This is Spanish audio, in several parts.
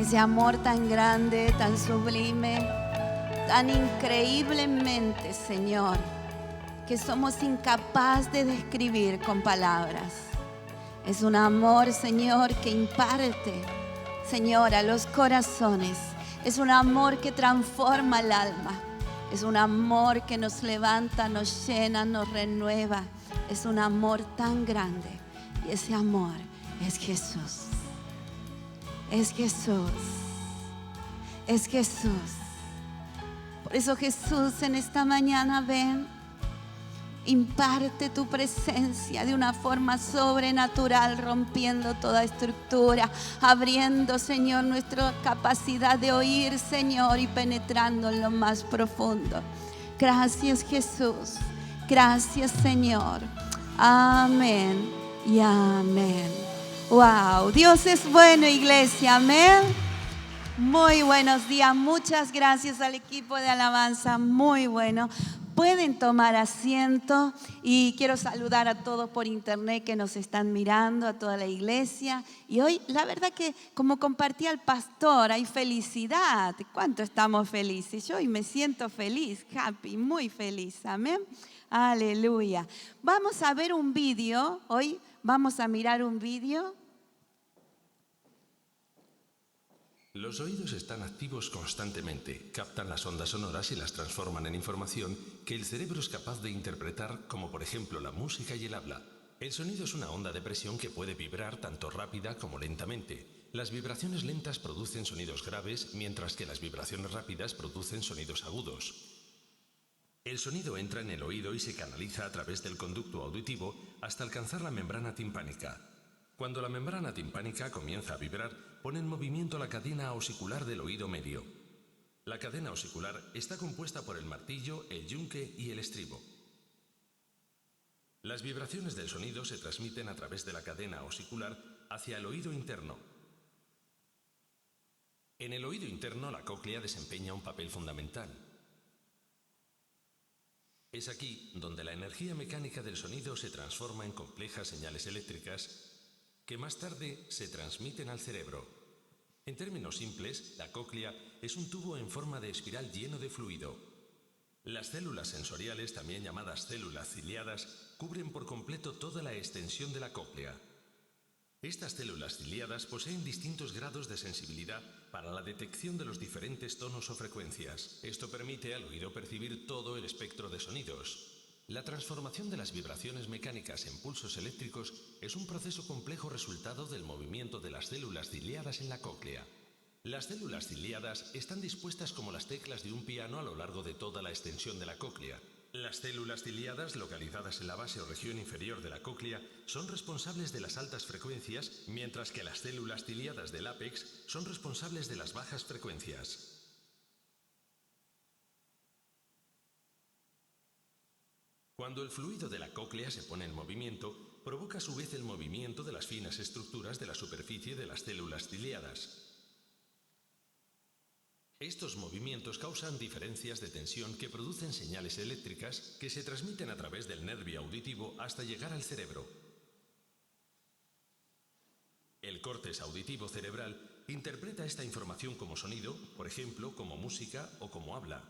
ese amor tan grande, tan sublime, tan increíblemente, Señor, que somos incapaces de describir con palabras. Es un amor, Señor, que imparte, Señor, a los corazones. Es un amor que transforma el alma. Es un amor que nos levanta, nos llena, nos renueva. Es un amor tan grande. Y ese amor es Jesús. Es Jesús. Es Jesús. Por eso, Jesús, en esta mañana ven, imparte tu presencia de una forma sobrenatural, rompiendo toda estructura, abriendo, Señor, nuestra capacidad de oír, Señor, y penetrando en lo más profundo. Gracias, Jesús. Gracias, Señor. Amén y amén. Wow, Dios es bueno, iglesia. Amén. Muy buenos días. Muchas gracias al equipo de alabanza. Muy bueno. Pueden tomar asiento y quiero saludar a todos por internet que nos están mirando, a toda la iglesia. Y hoy, la verdad que como compartía el pastor, hay felicidad. ¿Cuánto estamos felices? Yo hoy me siento feliz, happy, muy feliz. Amén. Aleluya. Vamos a ver un vídeo. Hoy vamos a mirar un vídeo. Los oídos están activos constantemente, captan las ondas sonoras y las transforman en información que el cerebro es capaz de interpretar, como por ejemplo la música y el habla. El sonido es una onda de presión que puede vibrar tanto rápida como lentamente. Las vibraciones lentas producen sonidos graves, mientras que las vibraciones rápidas producen sonidos agudos. El sonido entra en el oído y se canaliza a través del conducto auditivo hasta alcanzar la membrana timpánica. Cuando la membrana timpánica comienza a vibrar, pone en movimiento la cadena osicular del oído medio. La cadena osicular está compuesta por el martillo, el yunque y el estribo. Las vibraciones del sonido se transmiten a través de la cadena osicular hacia el oído interno. En el oído interno, la cóclea desempeña un papel fundamental. Es aquí donde la energía mecánica del sonido se transforma en complejas señales eléctricas que más tarde se transmiten al cerebro. En términos simples, la cóclea es un tubo en forma de espiral lleno de fluido. Las células sensoriales, también llamadas células ciliadas, cubren por completo toda la extensión de la cóclea. Estas células ciliadas poseen distintos grados de sensibilidad para la detección de los diferentes tonos o frecuencias. Esto permite al oído percibir todo el espectro de sonidos. La transformación de las vibraciones mecánicas en pulsos eléctricos es un proceso complejo resultado del movimiento de las células ciliadas en la cóclea. Las células ciliadas están dispuestas como las teclas de un piano a lo largo de toda la extensión de la cóclea. Las células ciliadas, localizadas en la base o región inferior de la cóclea, son responsables de las altas frecuencias, mientras que las células ciliadas del ápex son responsables de las bajas frecuencias. Cuando el fluido de la cóclea se pone en movimiento, provoca a su vez el movimiento de las finas estructuras de la superficie de las células ciliadas. Estos movimientos causan diferencias de tensión que producen señales eléctricas que se transmiten a través del nervio auditivo hasta llegar al cerebro. El córtex auditivo cerebral interpreta esta información como sonido, por ejemplo, como música o como habla.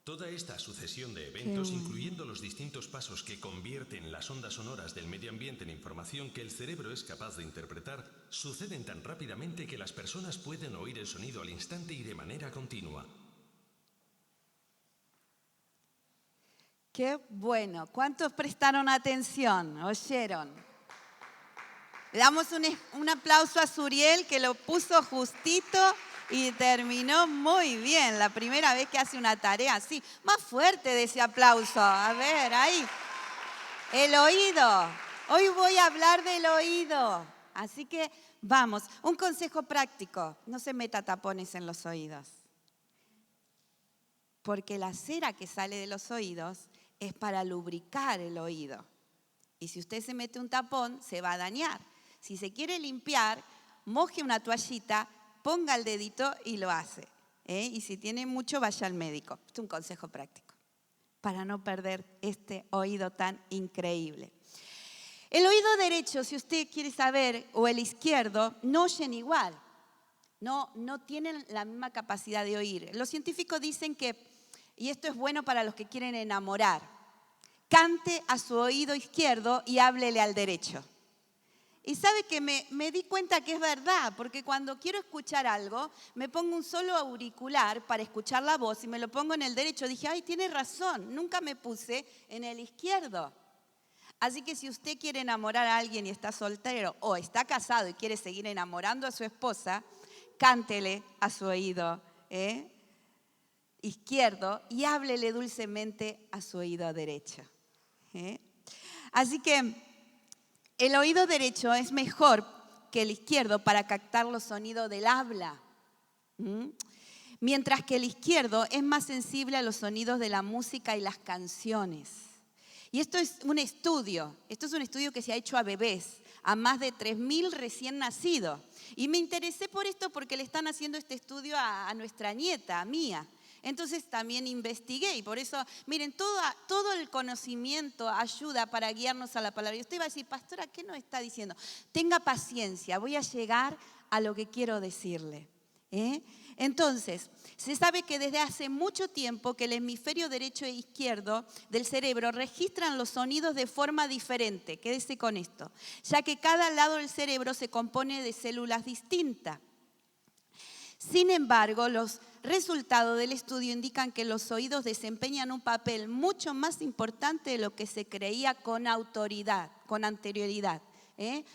Toda esta sucesión de eventos, incluyendo los distintos pasos que convierten las ondas sonoras del medio ambiente en información que el cerebro es capaz de interpretar, suceden tan rápidamente que las personas pueden oír el sonido al instante y de manera continua. Qué bueno. ¿Cuántos prestaron atención? ¿Oyeron? Le damos un aplauso a Suriel, que lo puso justito y terminó muy bien. La primera vez que hace una tarea así. Más fuerte de ese aplauso. A ver, ahí. El oído. Hoy voy a hablar del oído. Así que vamos. Un consejo práctico. No se meta tapones en los oídos. Porque la cera que sale de los oídos es para lubricar el oído. Y si usted se mete un tapón, se va a dañar. Si se quiere limpiar, moje una toallita, ponga el dedito y lo hace. Y si tiene mucho, vaya al médico. Es un consejo práctico para no perder este oído tan increíble. El oído derecho, si usted quiere saber, o el izquierdo, no oyen igual. No tienen la misma capacidad de oír. Los científicos dicen que, y esto es bueno para los que quieren enamorar, cante a su oído izquierdo y háblele al derecho. Y sabe que me di cuenta que es verdad, porque cuando quiero escuchar algo, me pongo un solo auricular para escuchar la voz y me lo pongo en el derecho. Dije, ay, tiene razón, nunca me puse en el izquierdo. Así que si usted quiere enamorar a alguien y está soltero o está casado y quiere seguir enamorando a su esposa, cántele a su oído izquierdo y háblele dulcemente a su oído derecho. Así que el oído derecho es mejor que el izquierdo para captar los sonidos del habla. Mientras que el izquierdo es más sensible a los sonidos de la música y las canciones. Y esto es un estudio que se ha hecho a bebés, a más de 3.000 recién nacidos. Y me interesé por esto porque le están haciendo este estudio a nuestra nieta, a Mía. Entonces también investigué y por eso, miren, todo el conocimiento ayuda para guiarnos a la palabra. Y usted va a decir, pastora, ¿qué nos está diciendo? Tenga paciencia, voy a llegar a lo que quiero decirle. Entonces, se sabe que desde hace mucho tiempo que el hemisferio derecho e izquierdo del cerebro registran los sonidos de forma diferente. Quédese con esto, ya que cada lado del cerebro se compone de células distintas. Sin embargo, los resultados del estudio indican que los oídos desempeñan un papel mucho más importante de lo que se creía con anterioridad.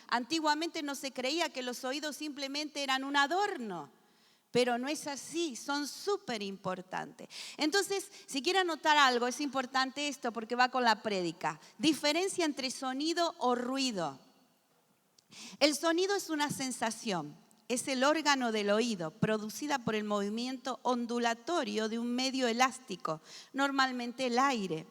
Antiguamente no se creía que los oídos simplemente eran un adorno, pero no es así, son súper importantes. Entonces, si quiere anotar algo, es importante esto porque va con la prédica. Diferencia entre sonido o ruido. El sonido es una sensación. Es el órgano del oído, producida por el movimiento ondulatorio de un medio elástico, normalmente el aire,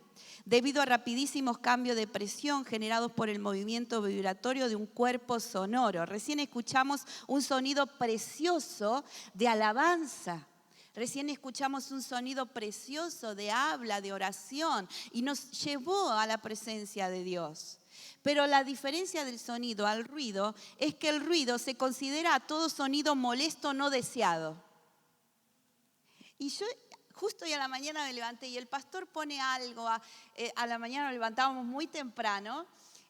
debido a rapidísimos cambios de presión generados por el movimiento vibratorio de un cuerpo sonoro. Recién escuchamos un sonido precioso de alabanza. Recién escuchamos un sonido precioso de habla, de oración, y nos llevó a la presencia de Dios. Pero la diferencia del sonido al ruido es que el ruido se considera todo sonido molesto no deseado. Y yo justo hoy a la mañana me levanté y el pastor pone algo, a la mañana nos levantábamos muy temprano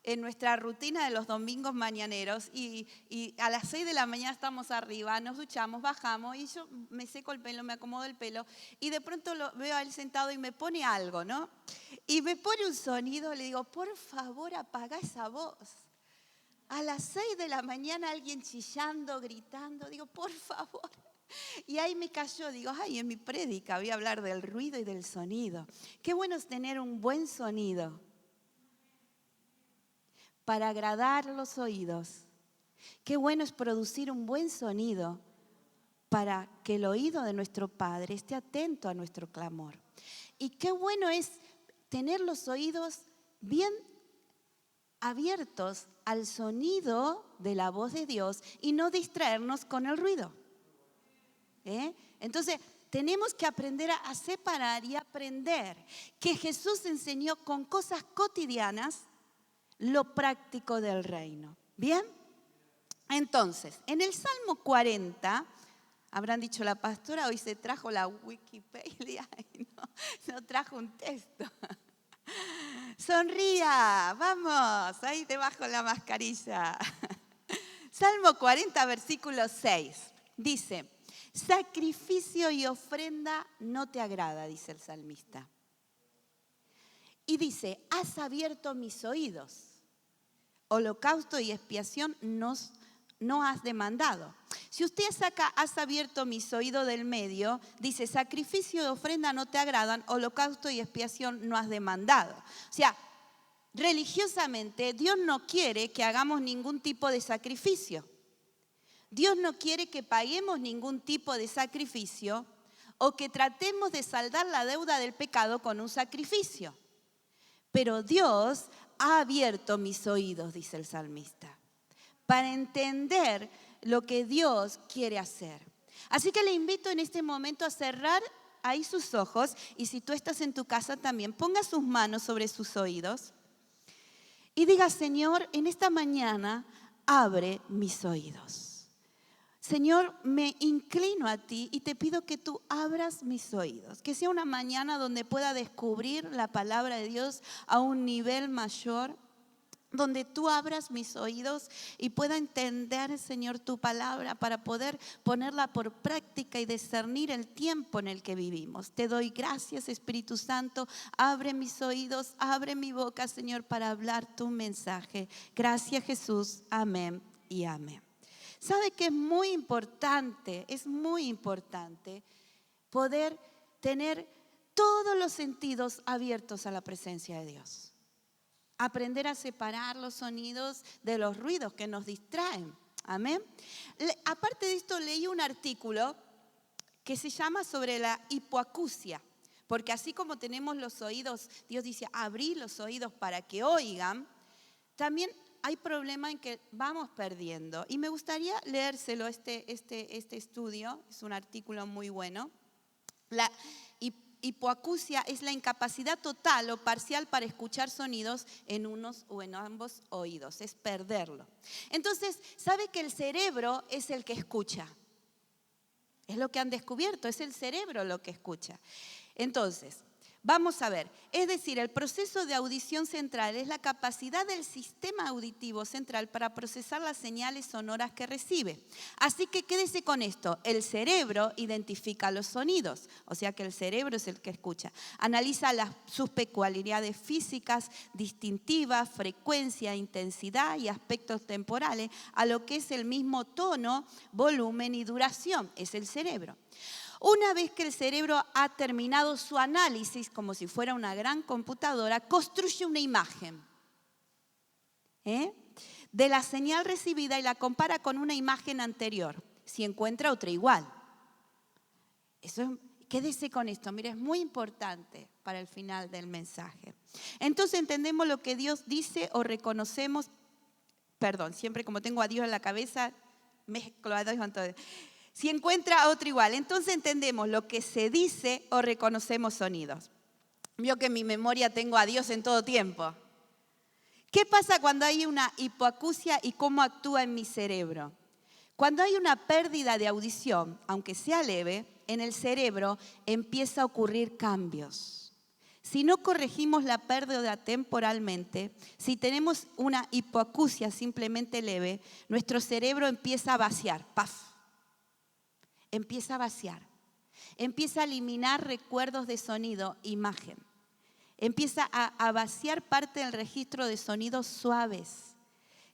en nuestra rutina de los domingos mañaneros y a las 6 de la mañana estamos arriba, nos duchamos, bajamos y yo me seco el pelo, me acomodo el pelo y de pronto lo veo a él sentado y me pone algo, ¿no? Y me pone un sonido, le digo, por favor apaga esa voz. A las 6 de la mañana alguien chillando, gritando, digo, por favor. Y ahí me cayó, digo, ay, en mi prédica voy a hablar del ruido y del sonido. Qué bueno es tener un buen sonido para agradar los oídos. Qué bueno es producir un buen sonido para que el oído de nuestro Padre esté atento a nuestro clamor. Y qué bueno es tener los oídos bien abiertos al sonido de la voz de Dios y no distraernos con el ruido. Entonces, tenemos que aprender a separar y aprender que Jesús enseñó con cosas cotidianas lo práctico del reino. ¿Bien? Entonces, en el Salmo 40, habrán dicho la pastora, hoy se trajo la Wikipedia y no trajo un texto. Sonría, vamos, ahí debajo la mascarilla. Salmo 40, versículo 6, dice, sacrificio y ofrenda no te agrada, dice el salmista. Y dice, has abierto mis oídos. Holocausto y expiación no has demandado. Si usted saca, has abierto mis oídos del medio, dice, sacrificio y ofrenda no te agradan, holocausto y expiación no has demandado. O sea, religiosamente Dios no quiere que hagamos ningún tipo de sacrificio. Dios no quiere que paguemos ningún tipo de sacrificio o que tratemos de saldar la deuda del pecado con un sacrificio. Pero Dios ha abierto mis oídos, dice el salmista, para entender lo que Dios quiere hacer. Así que le invito en este momento a cerrar ahí sus ojos y si tú estás en tu casa también, ponga sus manos sobre sus oídos y diga: Señor, en esta mañana abre mis oídos. Señor, me inclino a ti y te pido que tú abras mis oídos. Que sea una mañana donde pueda descubrir la palabra de Dios a un nivel mayor, donde tú abras mis oídos y pueda entender, Señor, tu palabra para poder ponerla por práctica y discernir el tiempo en el que vivimos. Te doy gracias, Espíritu Santo. Abre mis oídos, abre mi boca, Señor, para hablar tu mensaje. Gracias, Jesús. Amén y amén. ¿Sabe que es muy importante poder tener todos los sentidos abiertos a la presencia de Dios? Aprender a separar los sonidos de los ruidos que nos distraen. Amén. Aparte de esto, leí un artículo que se llama sobre la hipoacusia. Porque así como tenemos los oídos, Dios dice: abrí los oídos para que oigan. También hay problema en que vamos perdiendo. Y me gustaría leérselo este estudio. Es un artículo muy bueno. La hipoacusia es la incapacidad total o parcial para escuchar sonidos en unos o en ambos oídos. Es perderlo. Entonces, ¿sabe que el cerebro es el que escucha? Es lo que han descubierto, es el cerebro lo que escucha. Entonces, vamos a ver, es decir, el proceso de audición central es la capacidad del sistema auditivo central para procesar las señales sonoras que recibe. Así que quédese con esto: el cerebro identifica los sonidos, o sea que el cerebro es el que escucha. Analiza sus peculiaridades físicas, distintivas, frecuencia, intensidad y aspectos temporales, a lo que es el mismo tono, volumen y duración. Es el cerebro. Una vez que el cerebro ha terminado su análisis, como si fuera una gran computadora, construye una imagen de la señal recibida y la compara con una imagen anterior, si encuentra otra igual. Quédese con esto, mire, es muy importante para el final del mensaje. Entonces entendemos lo que Dios dice o reconocemos. Siempre como tengo a Dios en la cabeza, mezclo a Dios con todo. Si encuentra otro igual, entonces entendemos lo que se dice o reconocemos sonidos. Vio que en mi memoria tengo a Dios en todo tiempo. ¿Qué pasa cuando hay una hipoacusia y cómo actúa en mi cerebro? Cuando hay una pérdida de audición, aunque sea leve, en el cerebro empieza a ocurrir cambios. Si no corregimos la pérdida temporalmente, si tenemos una hipoacusia simplemente leve, nuestro cerebro empieza a vaciar. ¡Paf! Empieza a vaciar, empieza a eliminar recuerdos de sonido, imagen. Empieza a vaciar parte del registro de sonidos suaves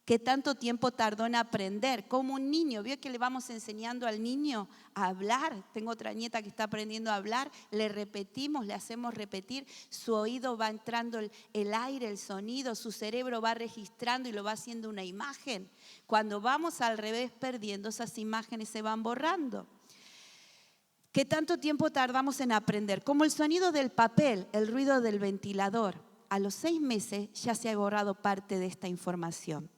que tanto tiempo tardó en aprender. Como un niño, ¿vio que le vamos enseñando al niño a hablar? Tengo otra nieta que está aprendiendo a hablar, le repetimos, le hacemos repetir, su oído va entrando el aire, el sonido, su cerebro va registrando y lo va haciendo una imagen. Cuando vamos al revés perdiendo, esas imágenes se van borrando. ¿Qué tanto tiempo tardamos en aprender? Como el sonido del papel, el ruido del ventilador. A los 6 meses ya se ha borrado parte de esta información.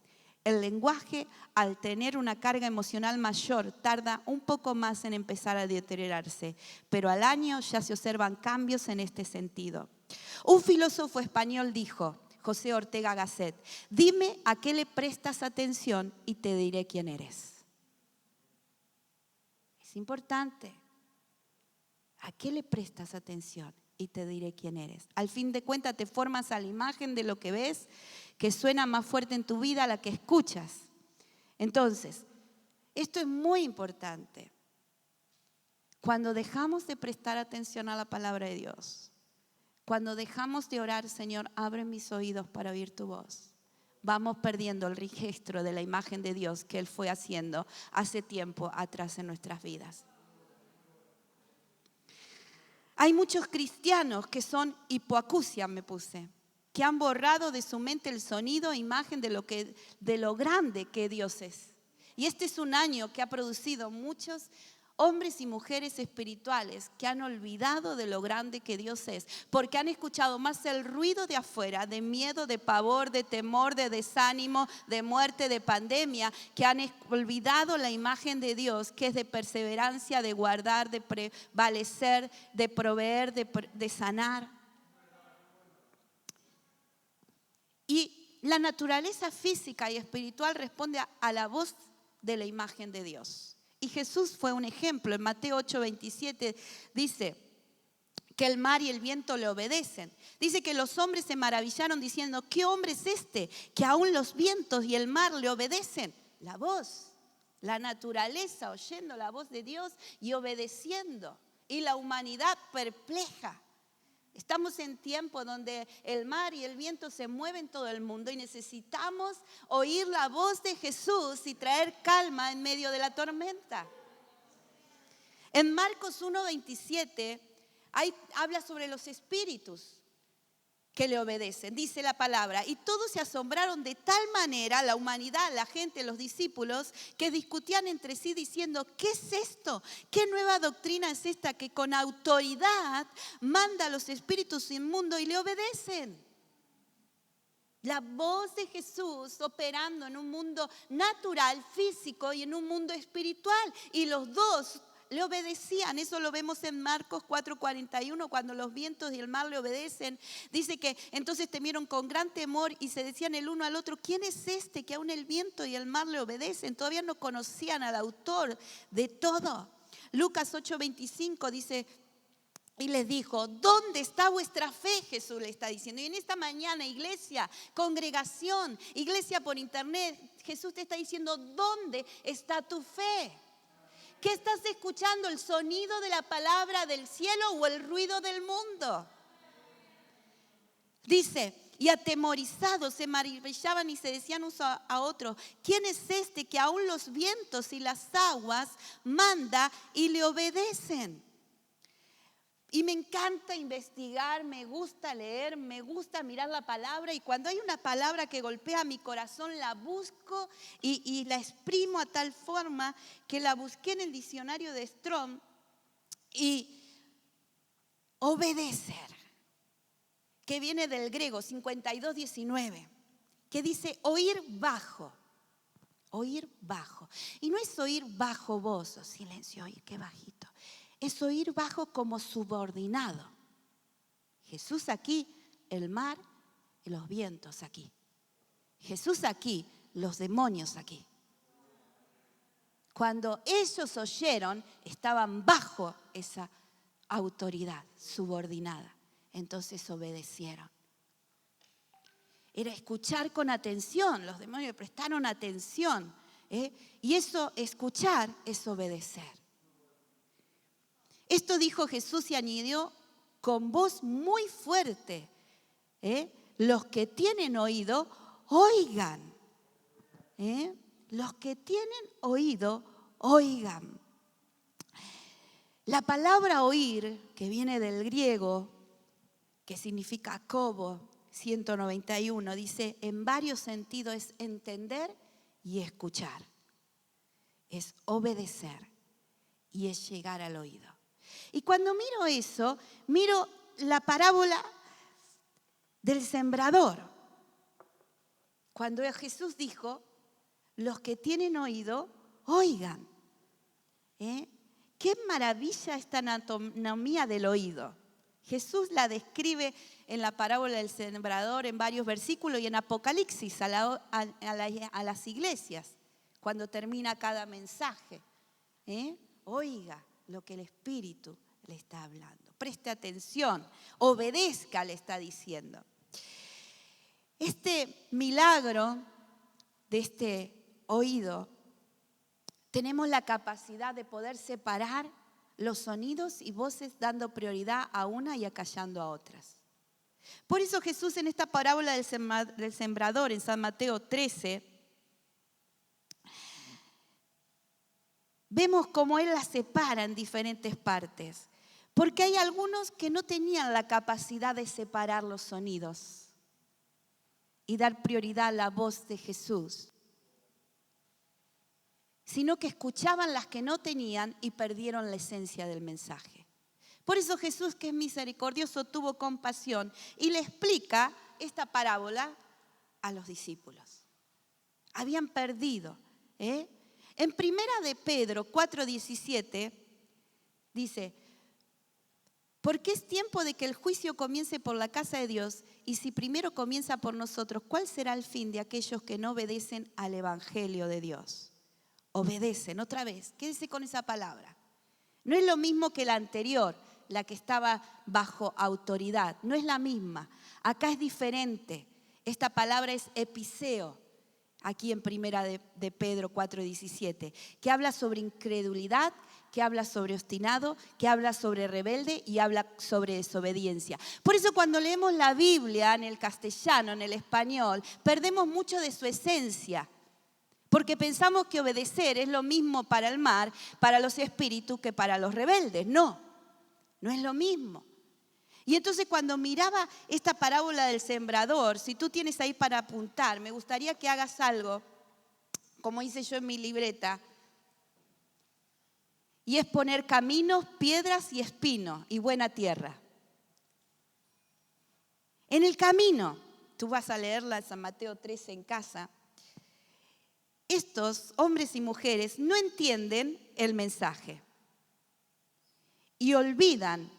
El lenguaje, al tener una carga emocional mayor, tarda un poco más en empezar a deteriorarse, pero al año ya se observan cambios en este sentido. Un filósofo español dijo, José Ortega Gasset: dime a qué le prestas atención y te diré quién eres. Es importante. ¿A qué le prestas atención? Y te diré quién eres. Al fin de cuentas te formas a la imagen de lo que ves, que suena más fuerte en tu vida a la que escuchas. Entonces, esto es muy importante. Cuando dejamos de prestar atención a la palabra de Dios, cuando dejamos de orar: Señor, abre mis oídos para oír tu voz, vamos perdiendo el registro de la imagen de Dios que Él fue haciendo hace tiempo atrás en nuestras vidas. Hay muchos cristianos que son hipoacusia, que han borrado de su mente el sonido e imagen de lo grande que Dios es. Y este es un año que ha producido muchos hombres y mujeres espirituales que han olvidado de lo grande que Dios es, porque han escuchado más el ruido de afuera, de miedo, de pavor, de temor, de desánimo, de muerte, de pandemia, que han olvidado la imagen de Dios, que es de perseverancia, de guardar, de prevalecer, de proveer, de sanar. Y la naturaleza física y espiritual responde a la voz de la imagen de Dios. Y Jesús fue un ejemplo. En Mateo 8:27 dice que el mar y el viento le obedecen. Dice que los hombres se maravillaron diciendo, ¿qué hombre es este que aún los vientos y el mar le obedecen? La voz, la naturaleza oyendo la voz de Dios y obedeciendo. Y la humanidad perpleja. Estamos en tiempo donde el mar y el viento se mueven todo el mundo y necesitamos oír la voz de Jesús y traer calma en medio de la tormenta. En Marcos 1:27 habla sobre los espíritus que le obedecen. Dice la palabra, y todos se asombraron de tal manera, la humanidad, la gente, los discípulos, que discutían entre sí diciendo, ¿qué es esto? ¿Qué nueva doctrina es esta que con autoridad manda a los espíritus inmundos y le obedecen? La voz de Jesús operando en un mundo natural, físico y en un mundo espiritual. Y los dos le obedecían. Eso lo vemos en Marcos 4:41, cuando los vientos y el mar le obedecen. Dice que entonces temieron con gran temor y se decían el uno al otro, ¿quién es este que aún el viento y el mar le obedecen? Todavía no conocían al autor de todo. Lucas 8:25 dice, y les dijo, ¿dónde está vuestra fe? Jesús le está diciendo. Y en esta mañana, iglesia, congregación, iglesia por internet, Jesús te está diciendo, ¿dónde está tu fe? ¿Qué estás escuchando? ¿El sonido de la palabra del cielo o el ruido del mundo? Dice, y atemorizados se maravillaban y se decían uno a otro, ¿quién es este que aún los vientos y las aguas manda y le obedecen? Y me encanta investigar, me gusta leer, me gusta mirar la palabra. Y cuando hay una palabra que golpea mi corazón, la busco y la exprimo a tal forma que la busqué en el diccionario de Strong. Y obedecer, que viene del griego 52:19, que dice oír bajo. Oír bajo. Y no es oír bajo voz o silencio, oír qué bajito. Es oír bajo como subordinado. Jesús aquí, el mar y los vientos aquí. Jesús aquí, los demonios aquí. Cuando ellos oyeron, estaban bajo esa autoridad subordinada. Entonces obedecieron. Era escuchar con atención. Los demonios prestaron atención. Y eso, escuchar, es obedecer. Esto dijo Jesús y añadió con voz muy fuerte, los que tienen oído, oigan. Los que tienen oído, oigan. La palabra oír, que viene del griego, que significa kobo, 191, dice en varios sentidos es entender y escuchar. Es obedecer y es llegar al oído. Y cuando miro eso, miro la parábola del sembrador. Cuando Jesús dijo, los que tienen oído, oigan. Qué maravilla esta anatomía del oído. Jesús la describe en la parábola del sembrador en varios versículos y en Apocalipsis a las iglesias, cuando termina cada mensaje. Oiga lo que el Espíritu le está hablando. Preste atención, obedezca, le está diciendo. Este milagro de este oído, tenemos la capacidad de poder separar los sonidos y voces dando prioridad a una y acallando a otras. Por eso Jesús en esta parábola del sembrador en San Mateo 13, vemos cómo Él las separa en diferentes partes. Porque hay algunos que no tenían la capacidad de separar los sonidos y dar prioridad a la voz de Jesús, sino que escuchaban las que no tenían y perdieron la esencia del mensaje. Por eso Jesús, que es misericordioso, tuvo compasión y le explica esta parábola a los discípulos. Habían perdido. En primera de Pedro 4:17 dice, Porque es tiempo de que el juicio comience por la casa de Dios, y si primero comienza por nosotros, ¿cuál será el fin de aquellos que no obedecen al evangelio de Dios? Obedecen, otra vez, quédese con esa palabra. No es lo mismo que la anterior, la que estaba bajo autoridad, no es la misma. Acá es diferente. Esta palabra es episeo, aquí en primera de Pedro 4:17, que habla sobre incredulidad, que habla sobre obstinado, que habla sobre rebelde y habla sobre desobediencia. Por eso cuando leemos la Biblia en el castellano, en el español, perdemos mucho de su esencia. Porque pensamos que obedecer es lo mismo para el mar, para los espíritus, que para los rebeldes. No, no es lo mismo. Y entonces cuando miraba esta parábola del sembrador, si tú tienes ahí para apuntar, me gustaría que hagas algo, como hice yo en mi libreta, y es poner caminos, piedras y espinos y buena tierra. En el camino, tú vas a leerla en San Mateo 13 en casa, estos hombres y mujeres no entienden el mensaje y olvidan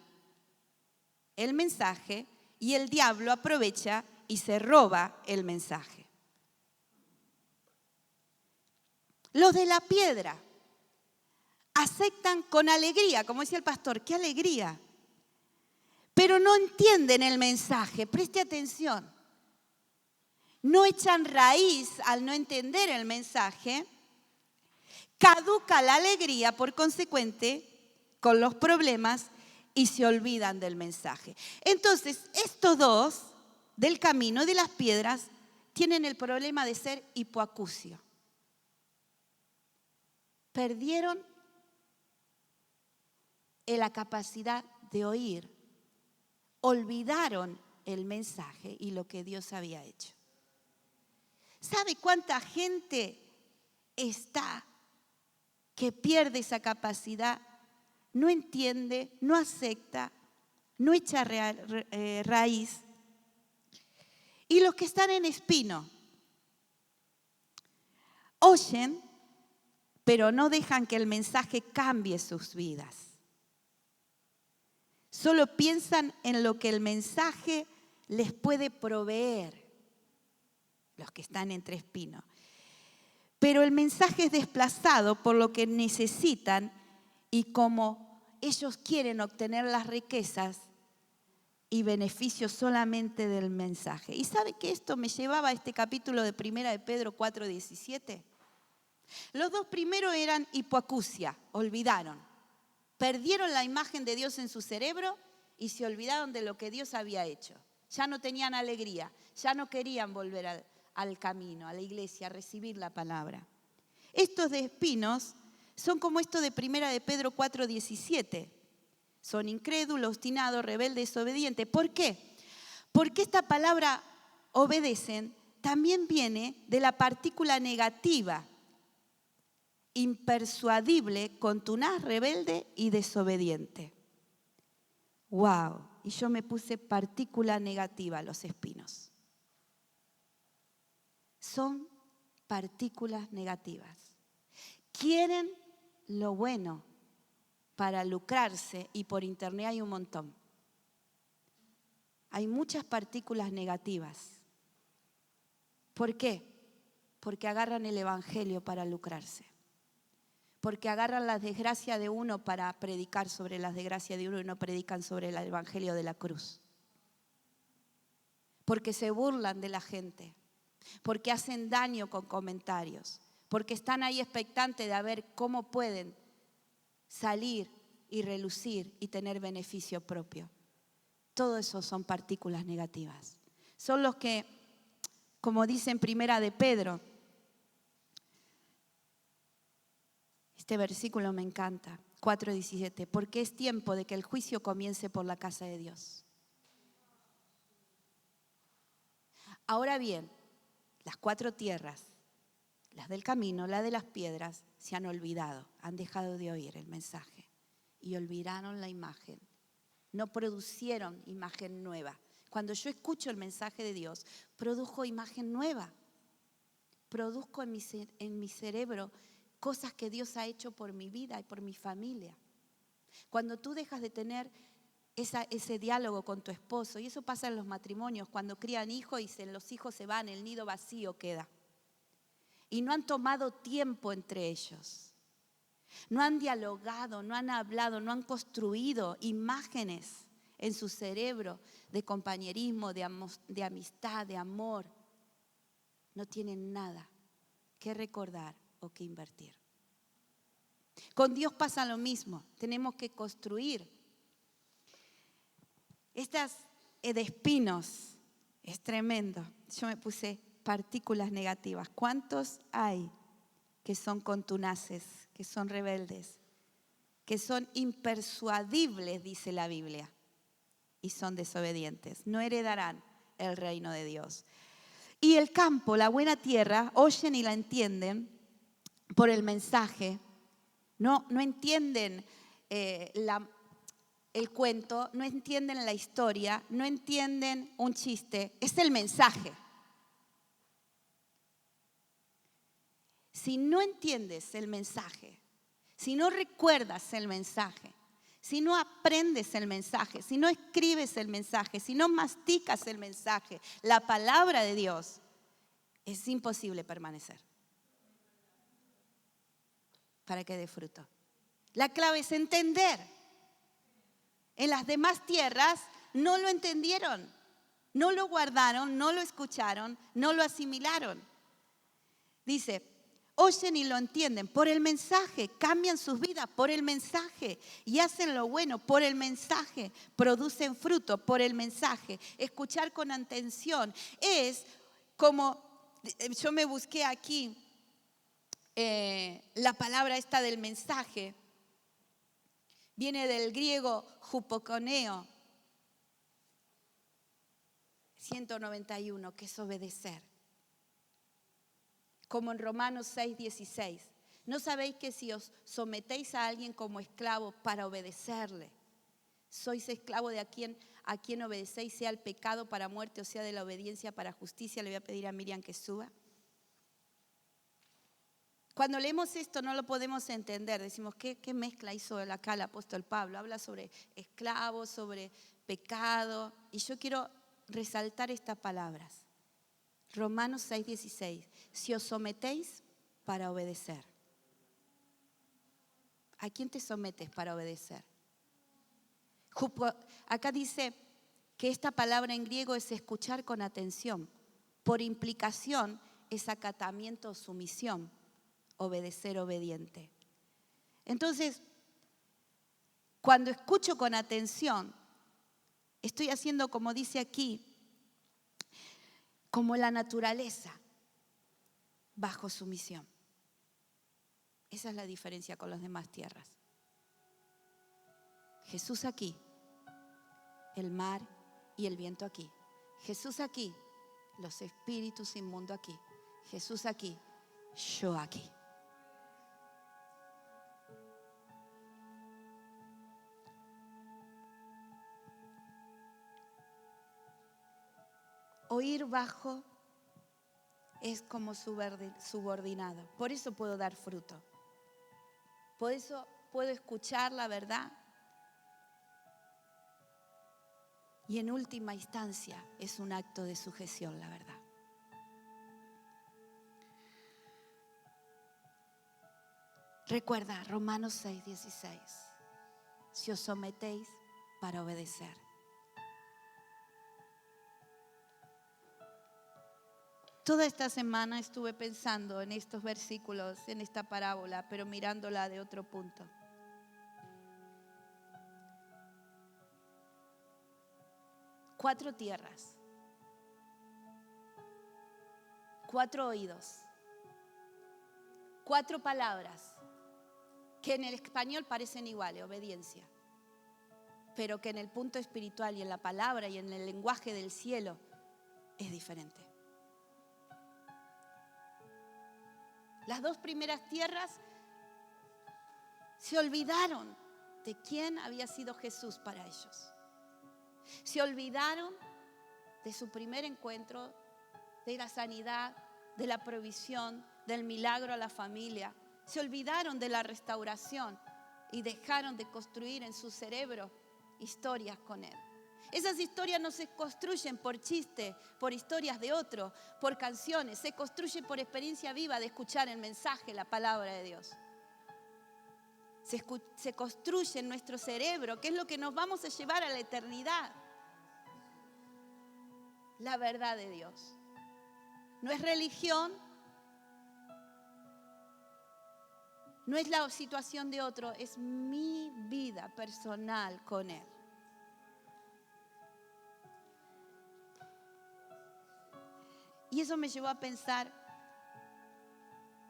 el mensaje, y el diablo aprovecha y se roba el mensaje. Los de la piedra aceptan con alegría, como decía el pastor, qué alegría, pero no entienden el mensaje. Preste atención. No echan raíz al no entender el mensaje, caduca la alegría por consecuente con los problemas y se olvidan del mensaje. Entonces, estos dos del camino de las piedras tienen el problema de ser hipoacusia. Perdieron la capacidad de oír, olvidaron el mensaje y lo que Dios había hecho. ¿Sabe cuánta gente está que pierde esa capacidad? No entiende, no acepta, no echa raíz. Y los que están en espino, oyen, pero no dejan que el mensaje cambie sus vidas. Solo piensan en lo que el mensaje les puede proveer, los que están entre espinos. Pero el mensaje es desplazado por lo que necesitan, y como ellos quieren obtener las riquezas y beneficios solamente del mensaje. ¿Y sabe que esto me llevaba a este capítulo de primera de Pedro 4:17? Los dos primeros eran hipoacusia, olvidaron. Perdieron la imagen de Dios en su cerebro y se olvidaron de lo que Dios había hecho. Ya no tenían alegría, ya no querían volver al camino, a la iglesia, a recibir la palabra. Estos de espinos son como esto de primera de Pedro 4:17. Son incrédulos, obstinados, rebeldes, desobedientes. ¿Por qué? Porque esta palabra obedecen también viene de la partícula negativa, impersuadible, contunaz, rebelde y desobediente. ¡Wow! Y yo me puse partícula negativa a los espinos. Son partículas negativas. Quieren lo bueno para lucrarse, y por internet hay un montón. Hay muchas partículas negativas. ¿Por qué? Porque agarran el evangelio para lucrarse. Porque agarran las desgracias de uno para predicar sobre las desgracias de uno y no predican sobre el evangelio de la cruz. Porque se burlan de la gente. Porque hacen daño con comentarios. Porque están ahí expectantes de ver cómo pueden salir y relucir y tener beneficio propio. Todo eso son partículas negativas. Son los que, como dice en primera de Pedro, este versículo me encanta, 4:17, porque es tiempo de que el juicio comience por la casa de Dios. Ahora bien, las cuatro tierras, las del camino, la de las piedras, se han olvidado, han dejado de oír el mensaje y olvidaron la imagen. No producieron imagen nueva. Cuando yo escucho el mensaje de Dios, produjo imagen nueva. Produzco en mi cerebro cosas que Dios ha hecho por mi vida y por mi familia. Cuando tú dejas de tener ese diálogo con tu esposo. Y eso pasa en los matrimonios, cuando crían hijos y los hijos se van, el nido vacío queda. Y no han tomado tiempo entre ellos. No han dialogado, no han hablado, no han construido imágenes en su cerebro de compañerismo, de amistad, de amor. No tienen nada que recordar o que invertir. Con Dios pasa lo mismo. Tenemos que construir. Estas de espinos es tremendo. Yo me puse partículas negativas. ¿Cuántos hay que son contumaces, que son rebeldes, que son impersuadibles, dice la Biblia, y son desobedientes? No heredarán el reino de Dios. Y el campo, la buena tierra, oyen y la entienden por el mensaje. No entienden el cuento, no entienden la historia, no entienden un chiste, es el mensaje. Si no entiendes el mensaje, si no recuerdas el mensaje, si no aprendes el mensaje, si no escribes el mensaje, si no masticas el mensaje, la palabra de Dios, es imposible permanecer para que dé fruto. La clave es entender. En las demás tierras no lo entendieron, no lo guardaron, no lo escucharon, no lo asimilaron. Dice, oyen y lo entienden por el mensaje, cambian sus vidas por el mensaje y hacen lo bueno por el mensaje, producen fruto por el mensaje. Escuchar con atención es como, yo me busqué aquí la palabra esta del mensaje. Viene del griego hupokoneo, 191, que es obedecer. Como en Romanos 6:16. ¿No sabéis que si os sometéis a alguien como esclavo para obedecerle, sois esclavo de a quien obedecéis, sea el pecado para muerte o sea de la obediencia para justicia? Le voy a pedir a Miriam que suba. Cuando leemos esto no lo podemos entender. Decimos, ¿qué mezcla hizo acá el apóstol Pablo? Habla sobre esclavos, sobre pecado. Y yo quiero resaltar estas palabras. Romanos 6:16. Si os sometéis para obedecer. ¿A quién te sometes para obedecer? Acá dice que esta palabra en griego es escuchar con atención. Por implicación es acatamiento o sumisión. Obedecer, obediente. Entonces, cuando escucho con atención, estoy haciendo, como dice aquí, como la naturaleza, bajo sumisión. Esa es la diferencia con las demás tierras. Jesús aquí, el mar y el viento aquí. Jesús aquí, los espíritus inmundos aquí. Jesús aquí, yo aquí. Oír bajo es como subordinado. Por eso puedo dar fruto. Por eso puedo escuchar la verdad. Y en última instancia es un acto de sujeción, la verdad. Recuerda Romanos 6:16. Si os sometéis para obedecer. Toda esta semana estuve pensando en estos versículos, en esta parábola, pero mirándola de otro punto. Cuatro tierras, 4 oídos, 4 palabras que en el español parecen iguales, obediencia, pero que en el punto espiritual y en la palabra y en el lenguaje del cielo es diferente. Las 2 primeras tierras se olvidaron de quién había sido Jesús para ellos. Se olvidaron de su primer encuentro, de la sanidad, de la provisión, del milagro a la familia. Se olvidaron de la restauración y dejaron de construir en su cerebro historias con Él. Esas historias no se construyen por chiste, por historias de otro, por canciones. Se construyen por experiencia viva de escuchar el mensaje, la palabra de Dios. Se construye en nuestro cerebro, que es lo que nos vamos a llevar a la eternidad. La verdad de Dios. No es religión, no es la situación de otro, es mi vida personal con Él. Y eso me llevó a pensar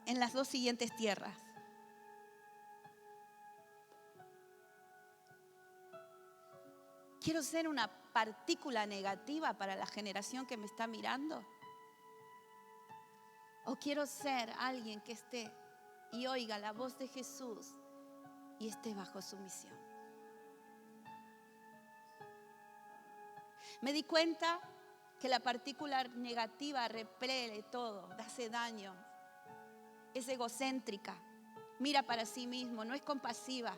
en las dos siguientes tierras. ¿Quiero ser una partícula negativa para la generación que me está mirando? ¿O quiero ser alguien que esté y oiga la voz de Jesús y esté bajo su misión? Me di cuenta que la partícula negativa repele todo, hace daño, es egocéntrica, mira para sí mismo, no es compasiva,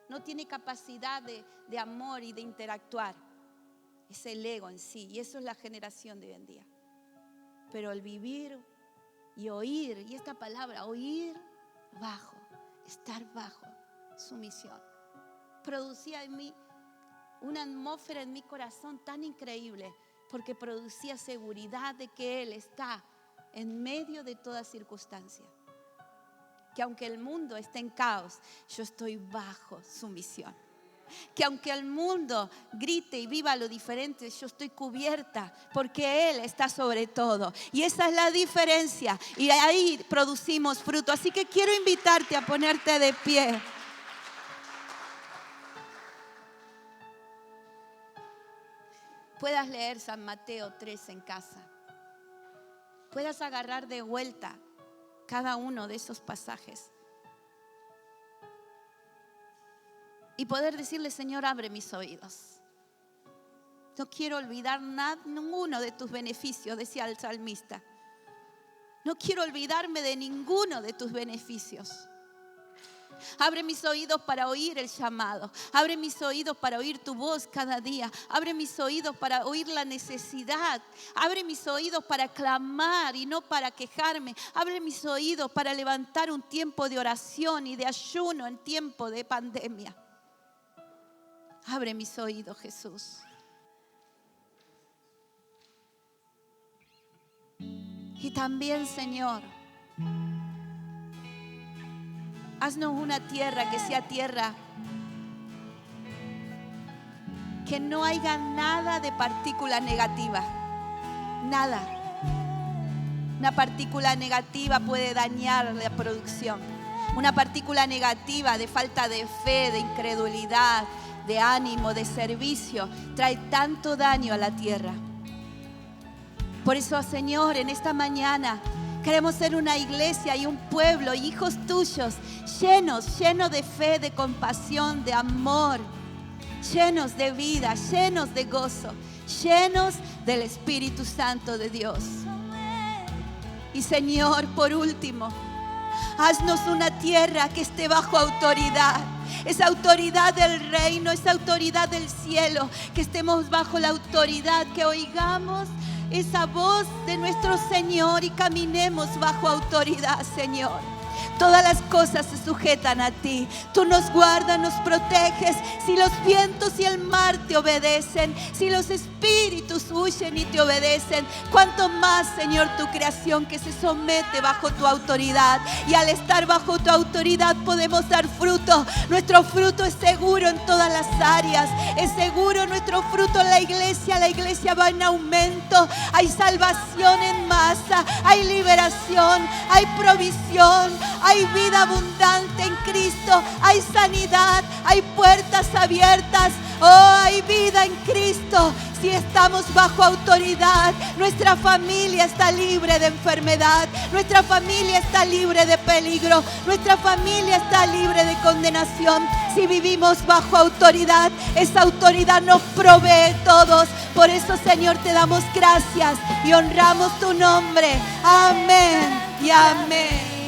no tiene capacidad de amor y de interactuar. Es el ego en sí, y eso es la generación de hoy en día. Pero el vivir y oír, y esta palabra, oír bajo, estar bajo su misión, producía en mí una atmósfera en mi corazón tan increíble, porque producía seguridad de que Él está en medio de toda circunstancia. Que aunque el mundo esté en caos, yo estoy bajo su misión. Que aunque el mundo grite y viva lo diferente, yo estoy cubierta porque Él está sobre todo. Y esa es la diferencia. Y ahí producimos fruto. Así que quiero invitarte a ponerte de pie. Puedas leer San Mateo 3 en casa. Puedas agarrar de vuelta cada uno de esos pasajes. Y poder decirle: Señor, abre mis oídos. No quiero olvidar ninguno de tus beneficios, decía el salmista. No quiero olvidarme de ninguno de tus beneficios. Abre mis oídos para oír el llamado. Abre mis oídos para oír tu voz cada día. Abre mis oídos para oír la necesidad. Abre mis oídos para clamar y no para quejarme. Abre mis oídos para levantar un tiempo de oración y de ayuno en tiempo de pandemia. Abre mis oídos, Jesús. Y también, Señor, haznos una tierra que sea tierra que no haya nada de partícula negativa. Nada. Una partícula negativa puede dañar la producción. Una partícula negativa de falta de fe, de incredulidad, de ánimo, de servicio, trae tanto daño a la tierra. Por eso, Señor, en esta mañana queremos ser una iglesia y un pueblo, hijos tuyos, llenos de fe, de compasión, de amor, llenos de vida, llenos de gozo, llenos del Espíritu Santo de Dios. Y Señor, por último, haznos una tierra que esté bajo autoridad. Esa autoridad del reino, esa autoridad del cielo, que estemos bajo la autoridad, que oigamos esa voz de nuestro Señor y caminemos bajo autoridad, Señor. Todas las cosas se sujetan a ti. Tú nos guardas, nos proteges. Si los vientos y el mar te obedecen, si los espíritus huyen y te obedecen, cuánto más, Señor, tu creación que se somete bajo tu autoridad. Y al estar bajo tu autoridad podemos dar fruto. Nuestro fruto es seguro en todas las áreas. Es seguro nuestro fruto en la iglesia. La iglesia va en aumento. Hay salvación en masa. Hay liberación. Hay provisión. Hay vida abundante en Cristo, hay sanidad, hay puertas abiertas, hay vida en Cristo. Si estamos bajo autoridad, nuestra familia está libre de enfermedad, nuestra familia está libre de peligro, nuestra familia está libre de condenación. Si vivimos bajo autoridad, esa autoridad nos provee todos. Por eso, Señor, te damos gracias y honramos tu nombre. Amén y amén.